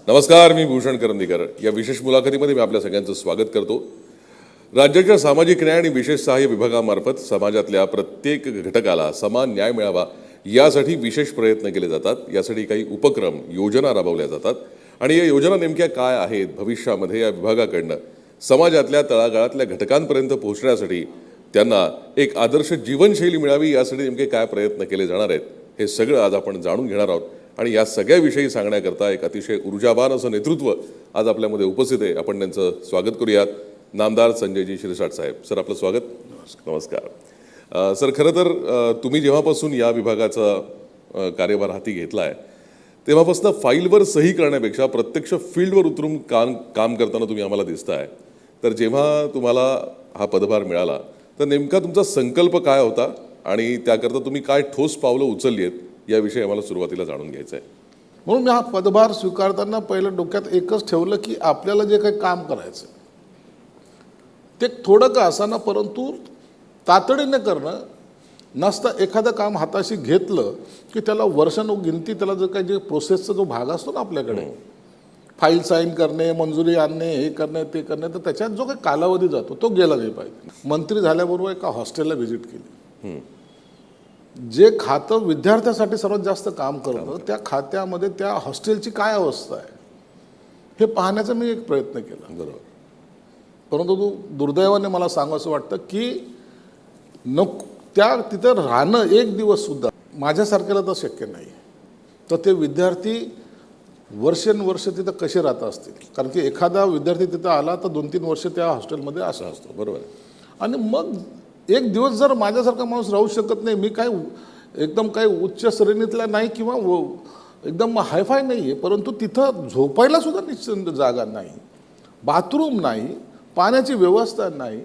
नमस्कार, मी भूषण करंदीकर. या विशेष मुलाखतीमध्ये मी आपल्या सगळ्यांचं स्वागत करतो. राज्याच्या सामाजिक न्याय आणि विशेष सहाय्य विभागामार्फत समाजातल्या प्रत्येक घटकाला समान न्याय मिळावा यासाठी विशेष प्रयत्न केले जातात. यासाठी काही उपक्रम, योजना राबवल्या जातात आणि या योजना नेमक्या काय आहेत, भविष्यामध्ये या विभागाकडनं समाजातल्या तळागाळातल्या घटकांपर्यंत पोहोचण्यासाठी त्यांना एक आदर्श जीवनशैली मिळावी यासाठी नेमके काय प्रयत्न केले जाणार आहेत, हे सगळं आज आपण जाणून घेणार आहोत. आणि या सगळ्याविषयी सांगण्याकरता एक अतिशय ऊर्जावान असं नेतृत्व आज आपल्यामध्ये उपस्थित आहे. आपण त्यांचं स्वागत करूयात. नामदार संजयजी शिरसाट साहेब, सर आपलं स्वागत. नमस्कार. सर, खरं तर तुम्ही जेव्हापासून या विभागाचा कार्यभार हाती घेतला आहे तेव्हापासून फाईलवर सही करण्यापेक्षा प्रत्यक्ष फील्डवर उतरून काम करताना तुम्ही आम्हाला दिसताय. तर जेव्हा तुम्हाला हा पदभार मिळाला तर नेमका तुमचा संकल्प काय होता आणि त्याकरता तुम्ही काय ठोस पावलं उचलली आहेत याविषयी आम्हाला सुरुवातीला जाणून घ्यायचं आहे. म्हणून मी हा पदभार स्वीकारताना पहिलं डोक्यात एकच ठेवलं की आपल्याला जे काही काम करायचं ते थोडं का असाना परंतु तातडीने करणं नसतं. एखादं काम हाताशी घेतलं की त्याला वर्षानुगिनती त्याला जो काही जे प्रोसेसचा जो भाग असतो ना आपल्याकडे, फाईल साईन करणे, मंजुरी आणणे, हे करणे ते करणे, तर त्याच्यात जो काही कालावधी जातो तो गेला नाही पाहिजे. मंत्री झाल्याबरोबर एका हॉस्टेलला व्हिजिट केली. जे खातं विद्यार्थ्यासाठी सर्वात जास्त काम करतं त्या खात्यामध्ये त्या हॉस्टेलची काय अवस्था आहे हे पाहण्याचा मी एक प्रयत्न केला. बरोबर. परंतु दुर्दैवाने मला सांगावंसं वाटतं की त्या तिथं राहणं एक दिवससुद्धा माझ्यासारख्याला तर शक्य नाही. तर ते विद्यार्थी वर्षानुवर्ष तिथं कसे राहत असतील, कारण की एखादा विद्यार्थी तिथं आला तर 2-3 वर्ष त्या हॉस्टेलमध्ये असतो. बरोबर. आणि मग एक दिवस जर माझ्यासारखा माणूस राहू शकत नाही, मी काय एकदम काही उच्च श्रेणीतला नाही किंवा एकदम हायफाय नाही आहे, परंतु तिथं झोपायला सुद्धा निश्चित जागा नाही, बाथरूम नाही, पाण्याची व्यवस्था नाही.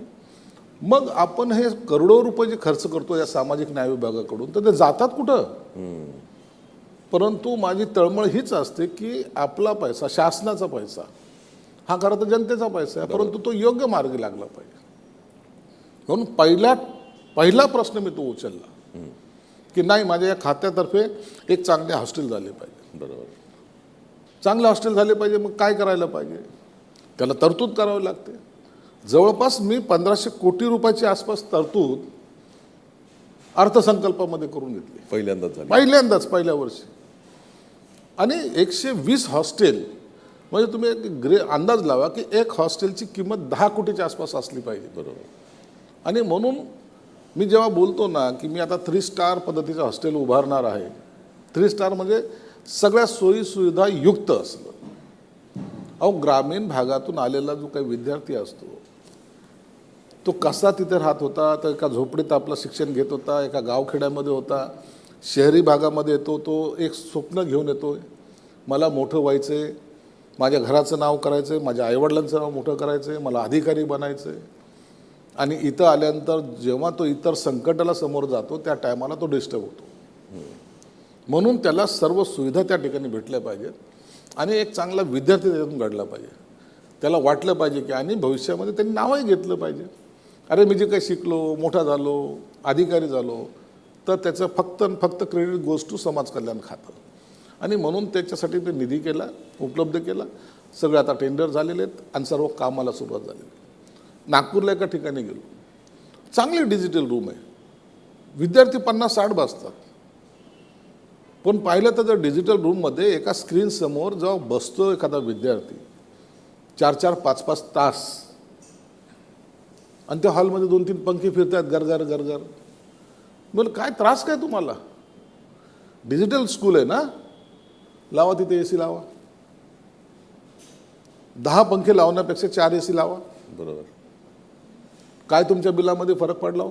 मग आपण हे करोडो रुपये जे खर्च करतो या सामाजिक न्याय विभागाकडून, तर ते जातात कुठं? परंतु माझी तळमळ हीच असते की आपला पैसा, शासनाचा पैसा, हा खरं तर जनतेचा पैसा आहे, परंतु तो योग्य मार्गी लागला पाहिजे. म्हणून पहिला प्रश्न मी तो उचलला की नाही, माझ्या या खात्यातर्फे एक चांगले हॉस्टेल झाले पाहिजे. बरोबर. चांगले हॉस्टेल झाले पाहिजे. मग काय करायला पाहिजे? त्याला तरतूद करावी लागते. जवळपास मी 1500 कोटी रुपयाची आसपास तरतूद अर्थसंकल्पामध्ये करून घेतली. पहिल्या वर्षी. आणि 120 हॉस्टेल म्हणजे तुम्ही अंदाज लावा की एक हॉस्टेलची किंमत 10 कोटीच्या आसपास असली पाहिजे. बरोबर. आणि म्हणून मी जेव्हा बोलतो ना की मी आता 3 स्टार पद्धतीचं हॉस्टेल उभारणार आहे, 3 स्टार म्हणजे सगळ्या सोयी सुविधा युक्त असलं. अहो, ग्रामीण भागातून आलेला जो काही विद्यार्थी असतो तो कसा तिथे राहत होता, तर एका झोपडीत आपलं शिक्षण घेत होता, एका गावखेड्यामध्ये होता, शहरी भागामध्ये येतो, तो एक स्वप्न घेऊन येतो, मला मोठं व्हायचं आहे, माझ्या घराचं नाव करायचं आहे, माझ्या आईवडिलांचं नाव मोठं करायचं आहे, मला अधिकारी बनायचं आहे. आणि इथं आल्यानंतर जेव्हा तो इतर संकटाला समोर जातो त्या टायमाला तो डिस्टर्ब होतो. म्हणून त्याला सर्व सुविधा त्या ठिकाणी भेटल्या पाहिजेत आणि एक चांगला विद्यार्थी त्यातून घडला पाहिजे. त्याला वाटलं पाहिजे की आणि भविष्यामध्ये त्यांनी नावही घेतलं पाहिजे, अरे मी जे काही शिकलो, मोठा झालो, अधिकारी झालो, तर त्याचं फक्त क्रेडिट गोज टू समाज कल्याण खातं. आणि म्हणून त्याच्यासाठी ते निधी केला, उपलब्ध केला. सगळे आता टेंडर झालेले आहेत आणि सर्व कामाला सुरुवात झालेली. नागपूरला एका ठिकाणी गेलो, चांगली डिजिटल रूम आहे, विद्यार्थी 50-60 बसतात. पण पाहिलं तर डिजिटल रूममध्ये एका स्क्रीन समोर जेव्हा बसतो एखादा विद्यार्थी 4-4, 5-5 तास आणि त्या हॉलमध्ये 2-3 पंखे फिरतात गरगर गरगर. बोल काय त्रास काय तुम्हाला? डिजिटल स्कूल आहे ना, लावा तिथे AC लावा. 10 पंखे लावण्यापेक्षा 4 AC लावा. बरोबर. काय तुमच्या बिलामध्ये फरक पडला?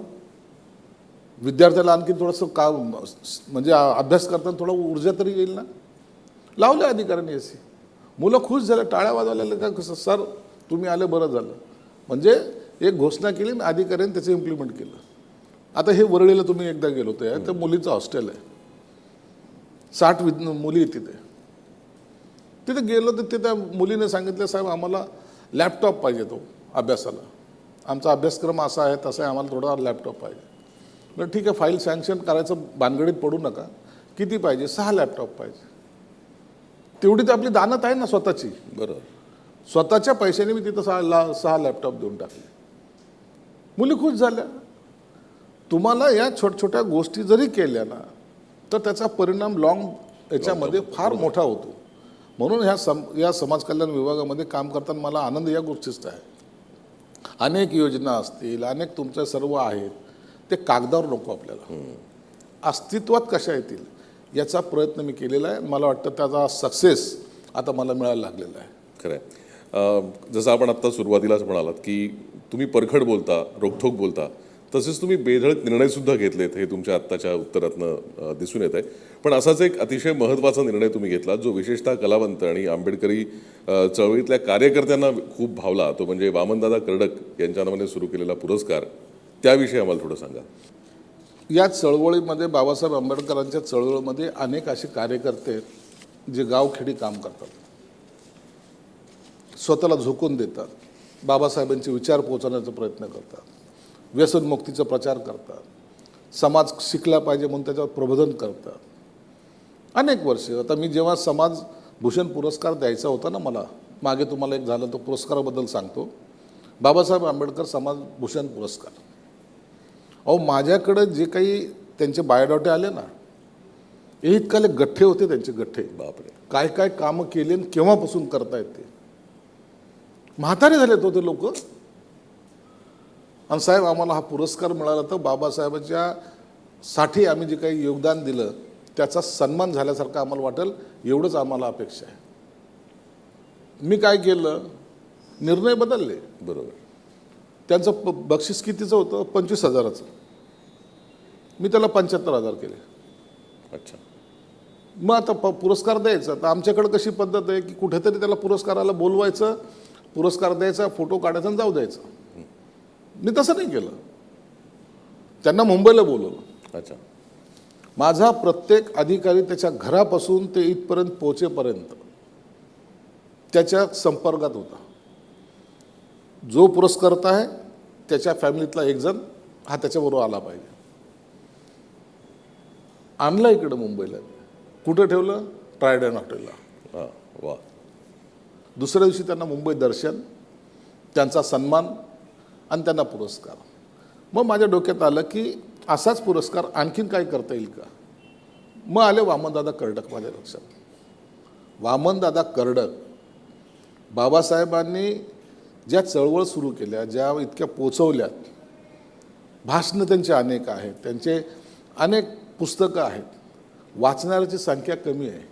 विद्यार्थ्याला आणखी थोडंसं काम म्हणजे अभ्यास करताना थोडा ऊर्जा तरी येईल ना. लावले अधिकाऱ्यांनी AC. मुलं खुश झाले, टाळ्या वाजवल्या. का कसं सर तुम्ही आले बरं झालं. म्हणजे एक घोषणा केली आणि अधिकाऱ्यांनी त्याचं इम्प्लिमेंट केलं. आता हे वरळीला तुम्ही एकदा गेलो होते, तर मुलीचं हॉस्टेल आहे, 60 मुली तिथे. तिथे गेलो तर त्या मुलीने सांगितलं, साहेब आम्हाला लॅपटॉप पाहिजे तो अभ्यासाला, आमचा अभ्यासक्रम असा आहे तसा आहे, आम्हाला थोडा लॅपटॉप पाहिजे. बरं ठीक आहे, फाईल सँक्शन करायचं भानगडीत पडू नका, किती पाहिजे? 6 लॅपटॉप पाहिजे. तेवढी तर आपली दानत आहे ना स्वतःची. बरोबर. स्वतःच्या पैशाने मी तिथं 6 लॅपटॉप देऊन टाकले. मुली खुश झाल्या. तुम्हाला या छोट्या गोष्टी जरी केल्या ना तर त्याचा परिणाम याच्यामध्ये फार मोठा होतो. म्हणून या समाज कल्याण विभागामध्ये काम करताना मला आनंद या गोष्टीचा आहे. अनेक योजना असतील, अनेक तुमचे सर्व आहेत, ते कागदावर नको आपल्याला, अस्तित्वात कशा येतील याचा प्रयत्न मी केलेला आहे. मला वाटतं त्याचा सक्सेस आता मला मिळायला लागलेला आहे. खरं आहे. जसं आपण आत्ता सुरुवातीलाच म्हणालात की तुम्ही परखड बोलता, रोखठोक बोलता, तसेच तुम्ही बेधडक निर्णयसुद्धा घेतलेत, हे तुमच्या आत्ताच्या उत्तरातनं दिसून येत आहे. पण असाच एक अतिशय महत्त्वाचा निर्णय तुम्ही घेतला जो विशेषतः कलावंत आणि आंबेडकरी चळवळीतल्या कार्यकर्त्यांना खूप भावला, तो म्हणजे वामनदादा कर्डक यांच्या नावाने सुरू केलेला पुरस्कार. त्याविषयी आम्हाला थोडं सांगा. या चळवळीमध्ये, बाबासाहेब आंबेडकरांच्या चळवळीमध्ये अनेक असे कार्यकर्ते आहेत जे गावखेडी काम करतात, स्वतःला झोकून देतात, बाबासाहेबांचे विचार पोहोचवण्याचा प्रयत्न करतात, व्यसनमुक्तीचा प्रचार करतात, समाज शिकला पाहिजे म्हणून त्याच्यावर प्रबोधन करतात. अनेक वर्ष आता मी जेव्हा समाज भूषण पुरस्कार द्यायचा होता ना मला, मागे तुम्हाला एक झालं, तो पुरस्काराबद्दल सांगतो. बाबासाहेब आंबेडकर समाज भूषण पुरस्कार. अहो माझ्याकडे जे काही त्यांचे बायोडाटे आले ना, हे इतकाले गठ्ठे होते त्यांचे, गठ्ठे. बापरे. काय काय कामं केली आणि केव्हापासून करतायत ते. म्हातारे झालेत होते लोक. आणि साहेब आम्हाला हा पुरस्कार मिळाला तर बाबासाहेबांच्या साठी आम्ही जे काही योगदान दिलं त्याचा सन्मान झाल्यासारखं आम्हाला वाटेल, एवढंच आम्हाला अपेक्षा आहे. मी काय केलं, निर्णय बदलले. बरोबर. त्यांचं बक्षीस कितीचं होतं, 25,000चं. मी त्याला 75,000 केले. अच्छा. मग आता पुरस्कार द्यायचा तर आमच्याकडे कशी पद्धत आहे की कुठेतरी त्याला पुरस्काराला बोलवायचं, पुरस्कार द्यायचा, फोटो काढायचा आणि जाऊ द्यायचं. मी तसं नाही केलं. त्यांना मुंबईला बोलवलं. अच्छा. माझा प्रत्येक अधिकारी त्याच्या घरापासून ते इथपर्यंत पोहोचेपर्यंत त्याच्या संपर्कात होता. जो पुरस्कर्ता आहे त्याच्या फॅमिलीतला एक जण हा त्याच्याबरोबर आला पाहिजे. आणलं इकडं मुंबईला. कुठं ठेवलं, ट्रायडन हॉटेलला. हां. वा. दुसऱ्या दिवशी त्यांना मुंबई दर्शन, त्यांचा सन्मान आणि त्यांना पुरस्कार. मग माझ्या डोक्यात आलं की असाच पुरस्कार आणखीन काय करता येईल का. मग आले वामनदादा कर्डक माझ्या लक्षात. वामनदादा कर्डक, बाबासाहेबांनी ज्या चळवळ सुरू केल्या, ज्या इतक्या पोचवल्यात, भाषणं त्यांचे अनेक आहेत, त्यांचे अनेक पुस्तकं आहेत, वाचणाऱ्याची संख्या कमी आहे.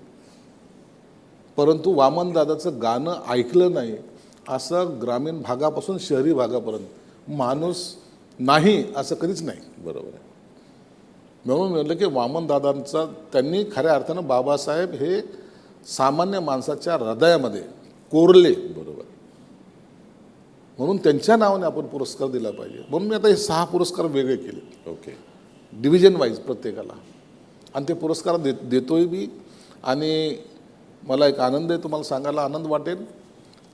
परंतु वामनदादाचं गाणं ऐकलं नाही असं ग्रामीण भागापासून शहरी भागापर्यंत माणूस नाही असं कधीच नाही. बरोबर आहे. म्हणून म्हटलं की वामनदादांचा, त्यांनी खऱ्या अर्थानं बाबासाहेब हे सामान्य माणसाच्या हृदयामध्ये कोरले. बरोबर. म्हणून त्यांच्या नावाने आपण पुरस्कार दिला पाहिजे. म्हणून मी आता हे 6 पुरस्कार वेगळे केले. ओके. डिव्हिजन वाईज प्रत्येकाला. आणि ते पुरस्कार देतोय मी. आणि मला एक आनंद आहे, तुम्हाला सांगायला आनंद वाटेल,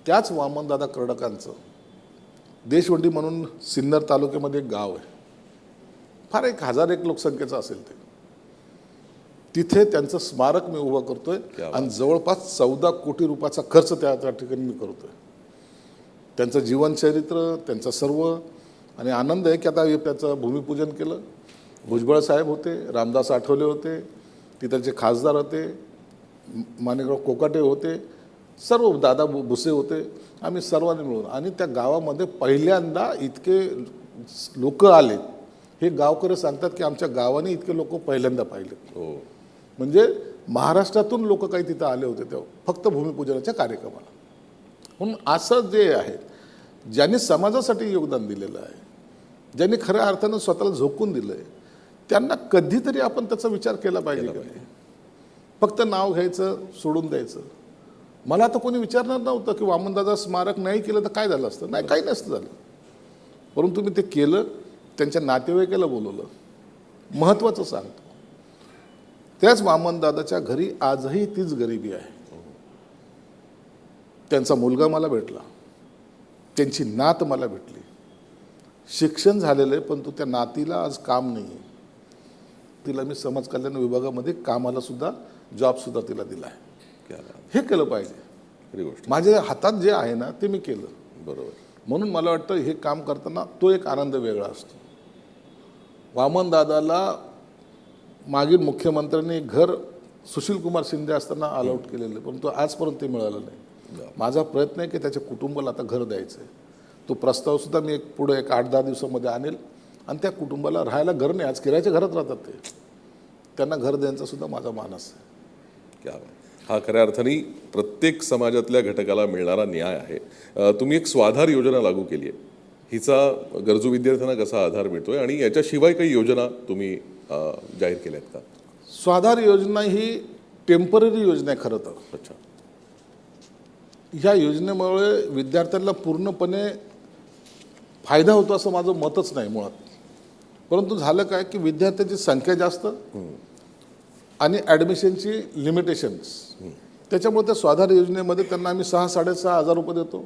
त्याच वामनदादा कर्डकांचं देशवंडी म्हणून सिन्नर तालुक्यामध्ये एक गाव आहे, फार 1001 लोकसंख्येचं असेल ते. तिथे त्यांचं स्मारक मी उभं करतोय आणि जवळपास 14 कोटी रुपयाचा खर्च त्या ठिकाणी मी करतोय. त्यांचं जीवनचरित्र, त्यांचं सर्व. आणि आनंद आहे की आता त्याचं भूमिपूजन केलं. भुजबळ साहेब होते, रामदास आठवले होते, तिथलचे खासदार होते, माणिकराव कोकाटे होते, सर्व दादा भुसे होते. आम्ही सर्वांनी मिळून, आणि त्या गावामध्ये पहिल्यांदा इतके लोक आले. हे गावकरी सांगतात की आमच्या गावाने इतके लोक पहिल्यांदा पाहिले. हो. म्हणजे महाराष्ट्रातून लोक काही तिथं आले होते तेव्हा फक्त भूमिपूजनाच्या कार्यक्रमाला. म्हणून असं जे आहे, ज्यांनी समाजासाठी योगदान दिलेलं आहे, ज्यांनी खऱ्या अर्थानं स्वतःला झोकून दिलं आहे, त्यांना कधीतरी आपण त्याचा विचार केला पाहिजे. फक्त नाव घ्यायचं, सोडून द्यायचं. मला आता कोणी विचारणार नव्हतं की वामनदादा स्मारक नाही केलं तर काय झालं असतं. नाही, काही नसतं झालं. परंतु मी ते केलं, त्यांच्या नातेवाईकाला बोलवलं. महत्त्वाचं सांगतो, त्याच वामनदादाच्या घरी आजही तीच गरिबी आहे. त्यांचा मुलगा मला भेटला, त्यांची नात मला भेटली. शिक्षण झालेलं आहे, परंतु त्या नातीला आज काम नाही आहे. तिला मी समाज कल्याण विभागामध्ये कामाला सुद्धा, जॉबसुद्धा तिला दिला आहे. क्या बात. हे केलं पाहिजे. खरी गोष्ट. माझ्या हातात जे आहे ना ते मी केलं. बरोबर. म्हणून मला वाटतं हे काम करताना तो एक आनंद वेगळा असतो. वामन दादाला मागील मुख्यमंत्र्यांनी घर सुशील कुमार शिंदे असताना अलॉट केलेलं, परंतु आजपर्यंत ते मिळालं नाही. माझा प्रयत्न आहे की त्याच्या कुटुंबाला आता घर द्यायचं आहे. तो प्रस्ताव सुद्धा मी पुढे एक 8-10 दिवसामध्ये आणेल आणि त्या कुटुंबाला राहायला घर नाही, आज किरायाच्या घरात राहतात ते, त्यांना घर द्यायचा सुद्धा माझा मानस आहे. क्या बात. हा खऱ्या अर्थाने प्रत्येक समाजातल्या घटकाला मिळणारा न्याय आहे. तुम्ही एक स्वाधार योजना लागू केली आहे. हिचा गरजू विद्यार्थ्यांना कसा आधार मिळतोय आणि याच्याशिवाय काही योजना तुम्ही जाहीर केल्या आहेत का? स्वाधार योजना ही टेम्पररी योजना आहे खरं तर. अच्छा. ह्या योजनेमुळे विद्यार्थ्यांना पूर्णपणे फायदा होतो असं माझं मतच नाही मुळात. परंतु झालं काय की विद्यार्थ्यांची संख्या जास्त आणि ॲडमिशनची लिमिटेशन्स, त्याच्यामुळे त्या स्वाधार योजनेमध्ये त्यांना आम्ही 6-6.5 रुपये देतो.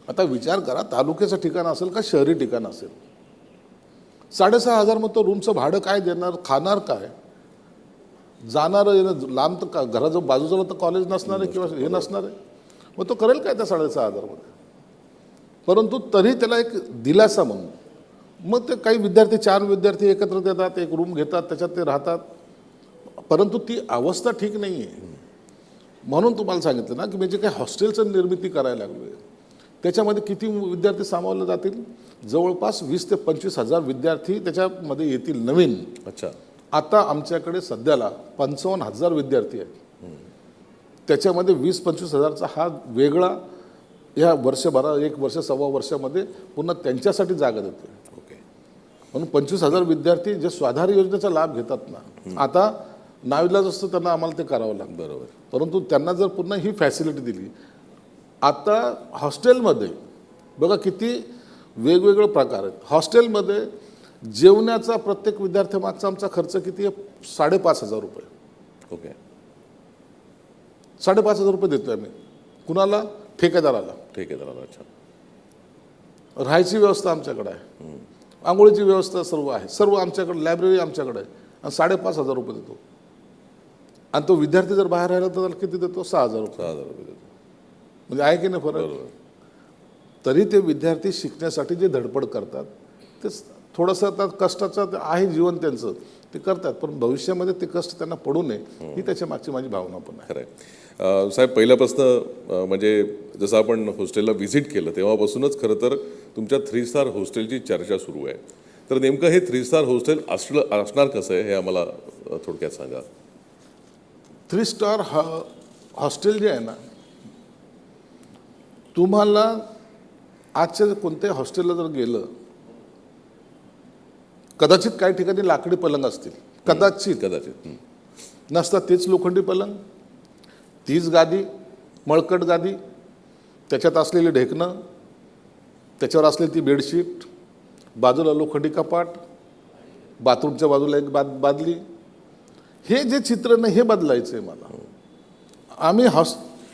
आता विचार करा, तालुक्याचं ठिकाण असेल का शहरी ठिकाण असेल, 6,500 मग तो रूमचं भाडं काय देणार, खाणार काय, जाणार लांब तर घराजवळ बाजूजवळ तर कॉलेज नसणार आहे किंवा हे नसणार आहे, मग तो करेल काय त्या 6,500मध्ये. परंतु तरी त्याला एक दिलासा म्हणून मग ते काही विद्यार्थी 4 विद्यार्थी एकत्र देतात, एक रूम घेतात, त्याच्यात ते राहतात. परंतु ती अवस्था ठीक नाही आहे. म्हणून तुम्हाला सांगितलं ना की मी जे काही हॉस्टेलचं निर्मिती करायला लागलो आहे त्याच्यामध्ये किती विद्यार्थी सामावले जातील, जवळपास 20,000 ते 25,000 विद्यार्थी त्याच्यामध्ये येतील नवीन. अच्छा. आता आमच्याकडे सध्याला 55,000 विद्यार्थी आहेत. त्याच्यामध्ये 20-25,000चा हा वेगळा या वर्षभरा 1 वर्ष 1.25 वर्षामध्ये पुन्हा त्यांच्यासाठी जागा देतो. ओके. म्हणून 25,000 विद्यार्थी जे स्वाधार योजनेचा लाभ घेतात ना, आता नाविलाज असतं त्यांना आम्हाला ते करावं लागतं. बरोबर. परंतु त्यांना जर पुन्हा ही फॅसिलिटी दिली, आता हॉस्टेलमध्ये बघा किती वेगवेगळे प्रकार आहेत. हॉस्टेलमध्ये जेवणाचा प्रत्येक विद्यार्थ्यामागचा आमचा खर्च किती आहे, 5,500 रुपये. ओके. 5,500 रुपये देतोय आम्ही. कुणाला? ठेकेदाराला. ठेकेदाराला. अच्छा. राहायची व्यवस्था आमच्याकडे आहे, आंघोळीची व्यवस्था सर्व आहे, सर्व आमच्याकडे, लायब्ररी आमच्याकडे आहे आणि 5,500 रुपये देतो. आणि तो विद्यार्थी जर बाहेर राहिला तर त्याला किती देतो? 6,000 रुपये. 6,000 रुपये देतो. म्हणजे आहे की नाही फरक? बरोबर. तरी ते विद्यार्थी शिकण्यासाठी जे धडपड करतात ते थोडंसं आता कष्टाचं आहे जीवन त्यांचं, ते करतात, पण भविष्यामध्ये ते कष्ट त्यांना पडू नये ही त्याच्या मागची माझी भावना पण आहे. खरं आहे. साहेब, पहिल्यापासून म्हणजे जसं आपण हॉस्टेलला व्हिजिट केलं तेव्हापासूनच खरं तर तुमच्या 3 स्टार हॉस्टेलची चर्चा सुरू आहे. तर नेमकं हे 3 स्टार हॉस्टेल असणार कसं आहे हे आम्हाला थोडक्यात सांगा. 3 स्टार हॉस्टेल जे आहे ना, तुम्हाला आजच्या कोणत्याही हॉस्टेलला जर गेलं, कदाचित काही ठिकाणी लाकडी पलंग असतील, कदाचित नसतात, तेच लोखंडी पलंग, तीच गादी, मळकट गादी, त्याच्यात असलेली ढेकणं, त्याच्यावर असलेली ती बेडशीट, बाजूला लोखंडी कपाट, बाथरूमच्या बाजूला एक बादली. हे जे चित्र नाही हे बदलायचं आहे मला. आम्ही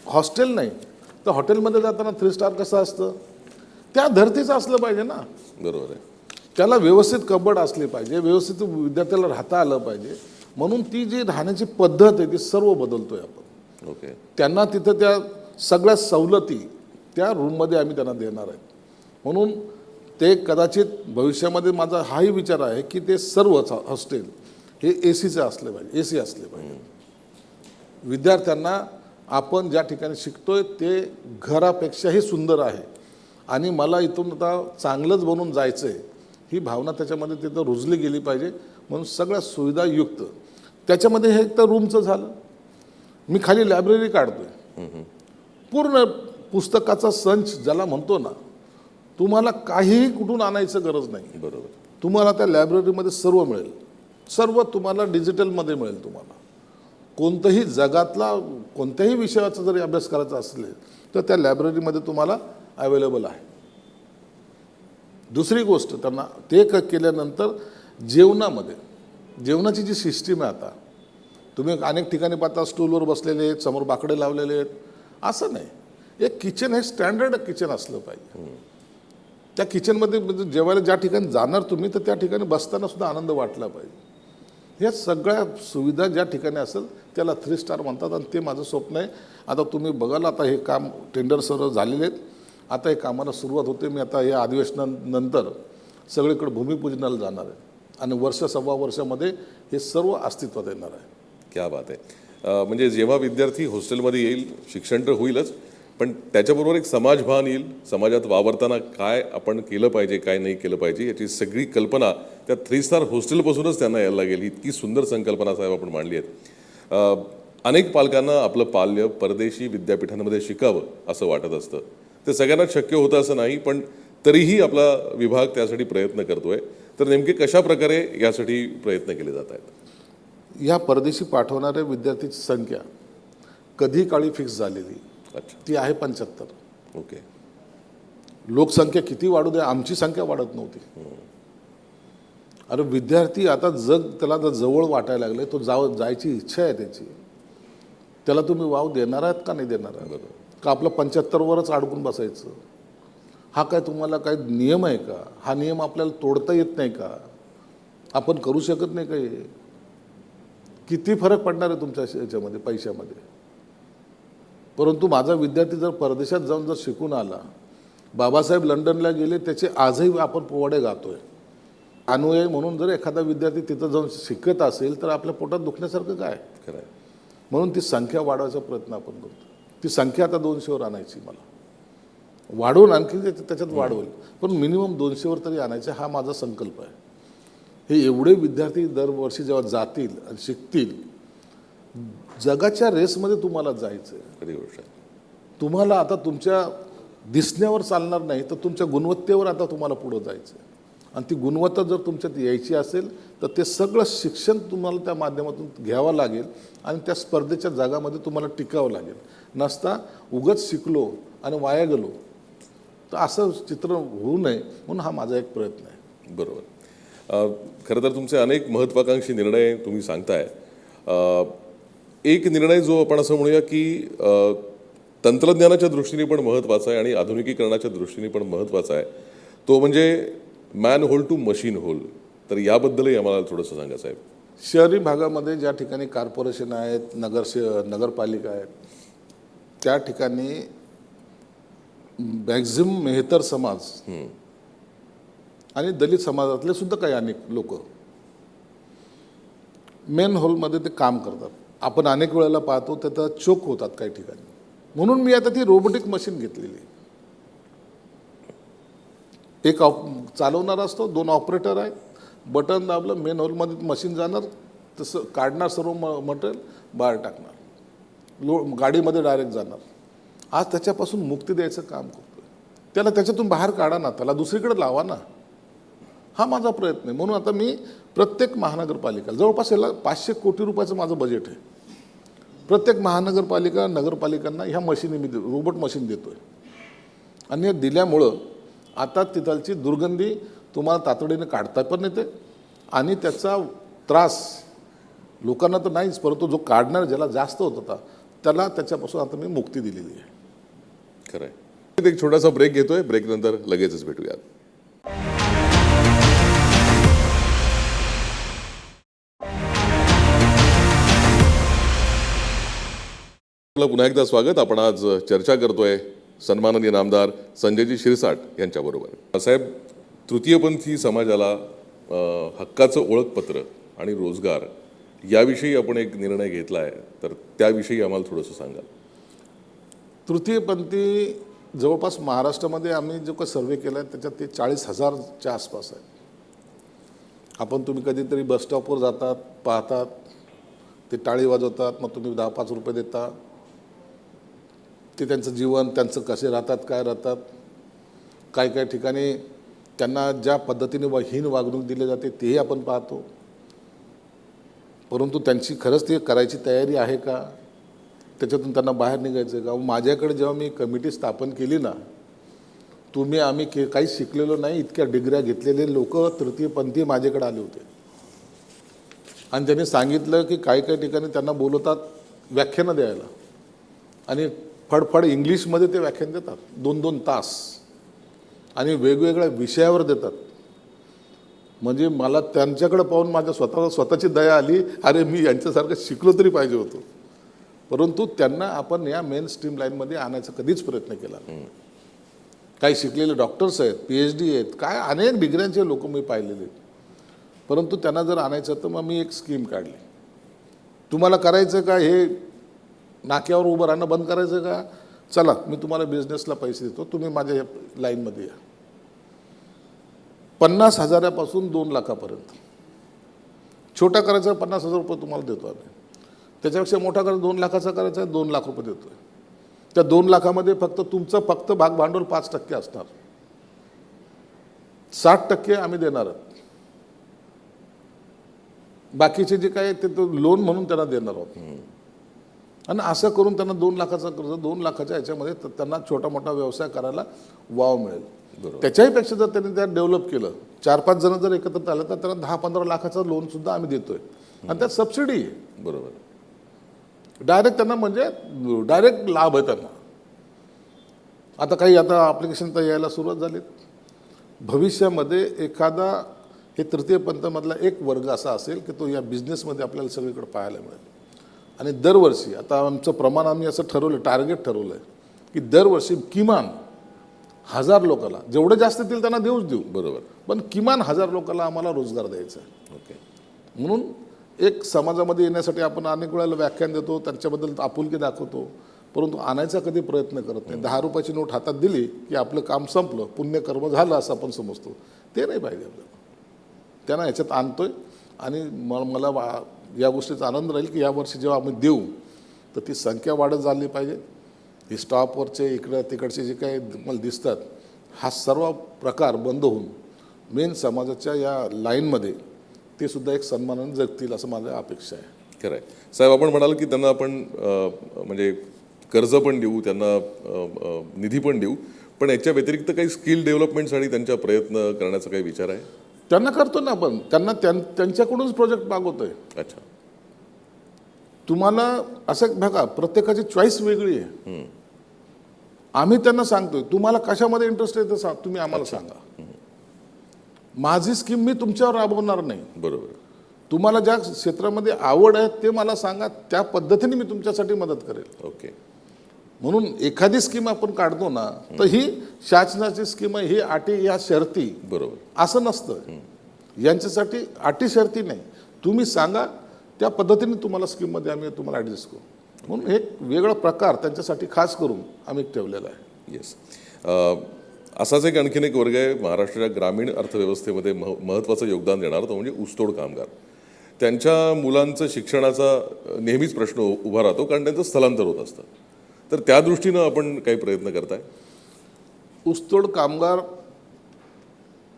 हॉस्टेल नाही तर हॉटेलमध्ये जाताना 3 स्टार कसं असतं त्या धर्तीचं असलं पाहिजे ना. बरोबर आहे. त्याला व्यवस्थित कबड असली पाहिजे, व्यवस्थित विद्यार्थ्याला राहता आलं पाहिजे. म्हणून ती जी राहण्याची पद्धत आहे ती सर्व बदलतोय आपण. ओके. त्यांना तिथं त्या सगळ्या सवलती त्या रूममध्ये आम्ही त्यांना देणार आहेत. म्हणून ते कदाचित भविष्यामध्ये माझा हाही विचार आहे की ते सर्वच हॉस्टेल हे AC असले पाहिजे, AC असले पाहिजे. विद्यार्थ्यांना आपण ज्या ठिकाणी शिकतोय ते घरापेक्षाही सुंदर आहे आणि मला इथून आता चांगलंच बनून जायचं आहे ही भावना त्याच्यामध्ये तिथं रुजली गेली पाहिजे. म्हणून सगळ्या सुविधायुक्त त्याच्यामध्ये हे तर रूमचं झालं. मी खाली लायब्ररी काढतोय, पूर्ण पुस्तकाचा संच ज्याला म्हणतो ना, तुम्हाला काहीही कुठून आणायचं गरज नाही. बरोबर. तुम्हाला त्या लायब्ररीमध्ये सर्व मिळेल, सर्व तुम्हाला डिजिटलमध्ये मिळेल. तुम्हाला कोणतंही जगातला कोणत्याही विषयाचा जरी अभ्यास करायचा असेल तर त्या लायब्ररीमध्ये तुम्हाला अवेलेबल आहे. दुसरी गोष्ट त्यांना ते केल्यानंतर जेवणाची जी सिस्टीम आहे, आता तुम्ही अनेक ठिकाणी पाहता स्टूलवर बसलेले आहेत, समोर बाकडे लावलेले आहेत, असं नाही. एक किचन हे स्टँडर्ड किचन असलं पाहिजे. त्या किचनमध्ये म्हणजे जेवायला ज्या ठिकाणी जाणार तुम्ही तर त्या ठिकाणी बसताना सुद्धा आनंद वाटला पाहिजे. ह्या सगळ्या सुविधा ज्या ठिकाणी असेल त्याला 3 स्टार म्हणतात आणि ते माझं स्वप्न आहे. आता तुम्ही बघाल, आता हे काम टेंडर सर्व झालेले आहेत. आता हे कामाला सुरुवात होते. मी आता या अधिवेशनानंतर सगळीकडे भूमिपूजनाला जाणार आहे आणि वर्ष सव्वा वर्षामध्ये हे सर्व अस्तित्वात येणार आहे. क्या बात आहे. म्हणजे जेव्हा विद्यार्थी हॉस्टेलमध्ये येईल, शिक्षण तर होईलच, पण त्याच्याबरोबर एक समाजभान येईल. समाजात वावरताना काय आपण केलं पाहिजे, काय नाही केलं पाहिजे, याची सगळी कल्पना त्या 3 स्टार हॉस्टेलपासूनच त्यांना यायला लागेल. इतकी सुंदर संकल्पना साहेब आपण मांडली आहेत. अनेक पालकांना आपलं पाल्य परदेशी विद्यापीठांमध्ये शिकावं असं वाटत असतं. ते सगळ्यांना शक्य होतं असं नाही, पण तरीही आपला विभाग त्यासाठी प्रयत्न करतोय. तर नेमके कशा प्रकारे यासाठी प्रयत्न केले जात आहेत? या परदेशी पाठवणाऱ्या विद्यार्थीची संख्या कधी काळी फिक्स झालेली, अच्छा, ती आहे 75. ओके. लोकसंख्या किती वाढू द्या, आमची संख्या वाढत नव्हती. अरे विद्यार्थी आता जग त्याला जर जवळ वाटायला लागले, तो जायची इच्छा आहे त्याची, त्याला तुम्ही वाव देणार आहात का नाही देणार आहात? का आपलं 75वरच अडकून बसायचं? हा काय तुम्हाला काय नियम आहे का? हा नियम आपल्याला तोडता येत नाही का? आपण करू शकत नाही का? हे किती फरक पडणार आहे तुमच्या याच्यामध्ये, पैशामध्ये? परंतु माझा विद्यार्थी जर परदेशात जाऊन जर शिकून आला, बाबासाहेब लंडनला गेले, त्याचे आजही आपण पोवाडे गातोय. अनुयायी म्हणून जर एखादा विद्यार्थी तिथं जाऊन शिकत असेल तर आपल्या पोटात दुखण्यासारखं काय? खरं आहे. म्हणून ती संख्या वाढवायचा प्रयत्न आपण करतो. ती संख्या आता 200वर आणायची, मला वाढवून आणखी त्याच्यात वाढवेल, पण मिनिमम 200वर तरी आणायचं, हा माझा संकल्प आहे. हे एवढे विद्यार्थी दरवर्षी जेव्हा जातील आणि शिकतील, जगाच्या रेसमध्ये तुम्हाला जायचं आहे. खरी गोष्ट आहे. तुम्हाला आता तुमच्या दिसण्यावर चालणार नाही, तर तुमच्या गुणवत्तेवर आता तुम्हाला पुढं जायचं आहे. आणि ती गुणवत्ता जर तुमच्यात यायची असेल तर ते सगळं शिक्षण तुम्हाला त्या माध्यमातून घ्यावं लागेल आणि त्या स्पर्धेच्या जागामध्ये तुम्हाला टिकावं लागेल. नसता उगाच शिकलो आणि वाया गेलो तर असं चित्र होऊ नये, म्हणून हा माझा एक प्रयत्न आहे. बरोबर. खरं तर तुमचे अनेक महत्त्वाकांक्षी निर्णय तुम्ही सांगताय. एक निर्णय जो आपण असं म्हणूया की तंत्रज्ञानाच्या दृष्टीने पण महत्त्वाचा आहे आणि आधुनिकीकरणाच्या दृष्टीने पण महत्त्वाचा आहे, तो म्हणजे man hole to machine hole. तर याबद्दलही आम्हाला थोडंसं सांगा साहेब. शहरी भागामध्ये ज्या ठिकाणी कॉर्पोरेशन आहेत, नगरपालिका आहेत, त्या ठिकाणी मॅक्झिमम मेहतर समाज आणि दलित समाजातले सुद्धा काही अनेक लोक मेन हॉलमध्ये ते काम करतात. आपण अनेक वेळेला पाहतो तिथं चोक होतात काही ठिकाणी. म्हणून मी आता ती रोबोटिक मशीन घेतलेली. एक चालवणार असतो, 2 ऑपरेटर आहेत, बटन दाबलं, मेन हॉलमध्ये मशीन जाणार, तसं काढणार सर्व मटेरियल, बाहेर टाकणार, गाडीमध्ये डायरेक्ट जाणार. आज त्याच्यापासून मुक्ती द्यायचं काम करतोय. त्याला त्याच्यातून बाहेर काढा ना, त्याला दुसरीकडे लावा ना. हा माझा प्रयत्न आहे. म्हणून आता मी प्रत्येक महानगरपालिका, जवळपास याला 500 कोटी रुपयाचं माझं बजेट आहे. प्रत्येक महानगरपालिका नगरपालिकांना ह्या मशीनी मी रोबोट मशीन देतोय. आणि हे दिल्यामुळं आता तिथलची दुर्गंधी तुम्हाला तातडीने काढता पण येते आणि त्याचा त्रास लोकांना तर नाहीच, परंतु जो काढणार ज्याला जास्त होत होता त्याला त्याच्यापासून आता मी मुक्ती दिलेली आहे. खरं आहे. एक छोटासा ब्रेक घेतोय. ब्रेकनंतर लगेचच भेटूयात. पुन्हा एकदा स्वागत. आपण आज चर्चा करतोय सन्माननीय नामदार संजयजी शिरसाट यांच्याबरोबर. साहेब, तृतीयपंथी समाजाला हक्काचं ओळखपत्र आणि रोजगार याविषयी आपण एक निर्णय घेतला आहे, तर त्याविषयी आम्हाला थोडंसं सांगाल. तृतीयपंथी जवळपास महाराष्ट्रामध्ये आम्ही जो काही सर्वे केला आहे त्याच्यात ते 40,000च्या आसपास आहे. आपण तुम्ही कधीतरी बसस्टॉपवर जातात, पाहतात, ते टाळी वाजवतात, मग तुम्ही 10-5 रुपये देता. ते त्यांचं जीवन, त्यांचं कसे राहतात, काय राहतात, काय ठिकाणी त्यांना ज्या पद्धतीने हीन वागणूक दिली जाते तेही आपण पाहतो. परंतु त्यांची खरंच ते करायची तयारी आहे का? त्याच्यातून त्यांना बाहेर निघायचं आहे का? माझ्याकडे जेव्हा मी कमिटी स्थापन केली ना, आम्ही काही शिकलेलो नाही, इतक्या डिग्र्या घेतलेले लोक तृतीयपंथी माझ्याकडे आले होते आणि त्यांनी सांगितलं की काही ठिकाणी त्यांना बोलवतात व्याख्यानं द्यायला आणि फडफड इंग्लिशमध्ये ते व्याख्यान देतात 2-2 तास आणि वेगवेगळ्या विषयावर देतात. म्हणजे मला त्यांच्याकडे पाहून माझ्या स्वतःची दया आली, अरे मी यांच्यासारखं शिकलो तरी पाहिजे होतो. परंतु त्यांना आपण या मेन स्ट्रीम लाईनमध्ये आणायचा कधीच प्रयत्न केला नाही. काही शिकलेले डॉक्टर्स आहेत, PhD आहेत, काय अनेक डिग्र्यांचे लोक मी पाहिलेले. परंतु त्यांना जर आणायचं तर मग मी एक स्कीम काढली. तुम्हाला करायचं का हे नाक्यावर उभं राहणं बंद करायचं का? चला मी तुम्हाला बिझनेसला पैसे देतो, तुम्ही माझ्या लाईनमध्ये या. 50,000पासून 2 लाखापर्यंत छोटा करायचा 50,000 रुपये तुम्हाला देतो आम्ही. त्याच्यापेक्षा मोठा करायचा 2 लाखाचा करायचा आहे, 2 लाख रुपये देतोय. त्या 2 लाखामध्ये तुमचं भाग भांडवल 5% असणार, 60% आम्ही देणार आहोत. बाकीचे जे काय ते लोन म्हणून त्यांना देणार आहोत. आणि असं करून त्यांना 2 लाखाचा कर्ज, 2 लाखाच्या ह्याच्यामध्ये त्यांना छोटा मोठा व्यवसाय करायला वाव मिळेल. त्याच्याही पेक्षा जर त्यांनी त्यात डेव्हलप केलं, 4-5 जण जर एकत्र आले तर त्यांना 10-15 लाखाचा लोन सुद्धा आम्ही देतोय. आणि त्यात सबसिडी आहे. बरोबर. डायरेक्ट त्यांना म्हणजे डायरेक्ट लाभ आहे त्यांना. आता ॲप्लिकेशन तर यायला सुरुवात झालीत. भविष्यामध्ये एखादा हे तृतीय पंथमधला एक वर्ग असा असेल की तो या बिझनेसमध्ये आपल्याला सगळीकडे पाहायला मिळेल. आणि दरवर्षी आता आमचं प्रमाण आम्ही असं ठरवलं, टार्गेट ठरवलं आहे की दरवर्षी किमान 1000 लोकांना, जेवढे जास्त येतील त्यांना देऊच देऊ, बरोबर, पण किमान 1000 लोकांना आम्हाला रोजगार द्यायचा आहे. ओके. म्हणून एक समाजामध्ये येण्यासाठी आपण अनेक वेळेला व्याख्यान देतो, त्यांच्याबद्दल आपुलकी दाखवतो, परंतु आणायचा कधी प्रयत्न करत नाही. 10 रुपयाची नोट हातात दिली की आपलं काम संपलं, पुण्यकर्म झालं असं आपण समजतो. ते नाही पाहिजे आपल्याला. त्यांना ह्याच्यात आणतोय. आणि मला या गोष्टीचा आनंद राहील की यावर्षी जेव्हा आम्ही देऊ तर ती संख्या वाढत झाली पाहिजे. ही स्टॉपवरचे इकडं तिकडचे जे काही मला दिसतात, हा सर्व प्रकार बंद होऊन मेन समाजाच्या या लाईनमध्ये ते सुद्धा एक सन्मानाने जगतील असं माझी अपेक्षा आहे. खरं आहे. साहेब, आपण म्हणाल की त्यांना आपण म्हणजे कर्ज पण देऊ, त्यांना निधी पण देऊ, पण याच्या व्यतिरिक्त काही स्किल डेव्हलपमेंटसाठी त्यांच्या प्रयत्न करण्याचा काही विचार आहे? त्यांना करतो ना आपण. त्यांच्याकडूनच प्रोजेक्ट मागवतोय. अच्छा. तुम्हाला असं बघा, प्रत्येकाची चॉईस वेगळी आहे. आम्ही त्यांना सांगतोय तुम्हाला कशामध्ये इंटरेस्ट आहे तर तुम्ही आम्हाला सांगा. माझी स्कीम मी तुमच्यावर राबवणार नाही. बरोबर. तुम्हाला ज्या क्षेत्रामध्ये आवड आहे ते मला सांगा, त्या पद्धतीने मी तुमच्यासाठी मदत करेल. ओके. म्हणून एखादी स्कीम आपण काढतो ना तर ही शासनाची स्कीम आहे, ही अटी या शर्ती, बरोबर, असं नसतं. यांच्यासाठी अटी शर्ती नाही, तुम्ही सांगा त्या पद्धतीने तुम्हाला स्कीममध्ये आम्ही तुम्हाला ॲडजस्ट करू. म्हणून एक वेगळा प्रकार त्यांच्यासाठी खास करून आम्ही ठेवलेला आहे. येस. असाच एक आणखीन एक वर्ग आहे महाराष्ट्राच्या ग्रामीण अर्थव्यवस्थेमध्ये महत्त्वाचं योगदान देणार, तो म्हणजे ऊसतोड कामगार. त्यांच्या मुलांचं शिक्षणाचा नेहमीच प्रश्न उभा राहतो, कारण त्यांचं स्थलांतर होत असतं. तर त्या दृष्टीनं आपण काही प्रयत्न करताय? ऊसतोड कामगार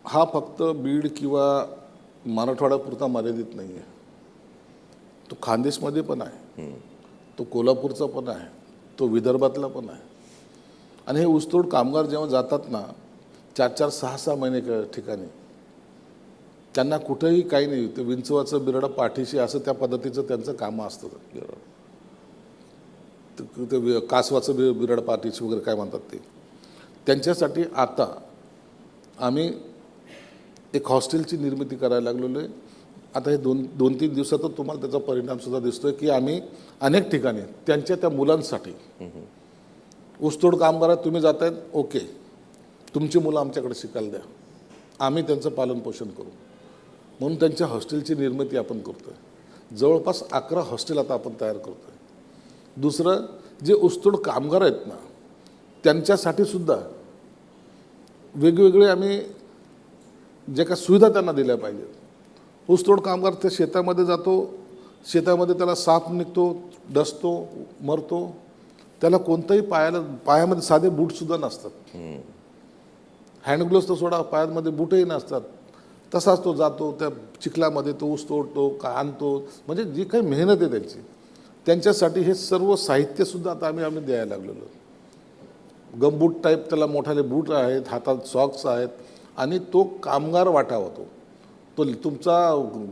हा फक्त बीड किंवा मराठवाड्यापुरता मर्यादित नाही आहे. तो खानदेशमध्ये पण आहे, तो कोल्हापूरचा पण आहे, तो विदर्भातला पण आहे. आणि हे ऊसतोड कामगार जेव्हा जातात ना 4-4, 6-6 महिने ठिकाणी, त्यांना कुठेही काही नाही, ते विंचवाचं बिरडं पाठीशी असं त्या पद्धतीचं त्यांचं कामं असतं. ते कासवाचं बिरड पाठीशी वगैरे काय म्हणतात ते. त्यांच्यासाठी आता आम्ही एक हॉस्टेलची निर्मिती करायला लागलेलो आहे. आता हे 2-3 दिवसातच तुम्हाला त्याचा परिणामसुद्धा दिसतोय की आम्ही अनेक ठिकाणी त्या मुलांसाठी, ऊसतोड कामगारात तुम्ही जातायत, ओके, तुमची मुलं आमच्याकडे शिकायला द्या, आम्ही त्यांचं पालनपोषण करू. म्हणून त्यांच्या हॉस्टेलची निर्मिती आपण करतोय. जवळपास 11 हॉस्टेल आता आपण तयार करतोय. दुसरं, जे ऊसतोड कामगार आहेत ना त्यांच्यासाठी सुद्धा वेगवेगळे आम्ही जे काही सुविधा त्यांना दिल्या पाहिजेत. ऊसतोड कामगार ते शेतामध्ये जातो, शेतामध्ये त्याला साप निघतो, डसतो, मरतो, त्याला कोणताही पायामध्ये साधे बूटसुद्धा नसतात. हँडग्लोव्स तर सोडा, पायामध्ये बूटही नसतात. तसाच तो जातो त्या चिखलामध्ये, तो ऊस तोडतो, आणतो, म्हणजे जी काही मेहनत आहे त्यांच्यासाठी हे सर्व साहित्यसुद्धा आता आम्ही द्यायला लागलेलो. गमबूट टाईप त्याला मोठाले बूट आहेत, हातात सॉक्स आहेत. आणि तो कामगार वाटा होतो, तो तुमचा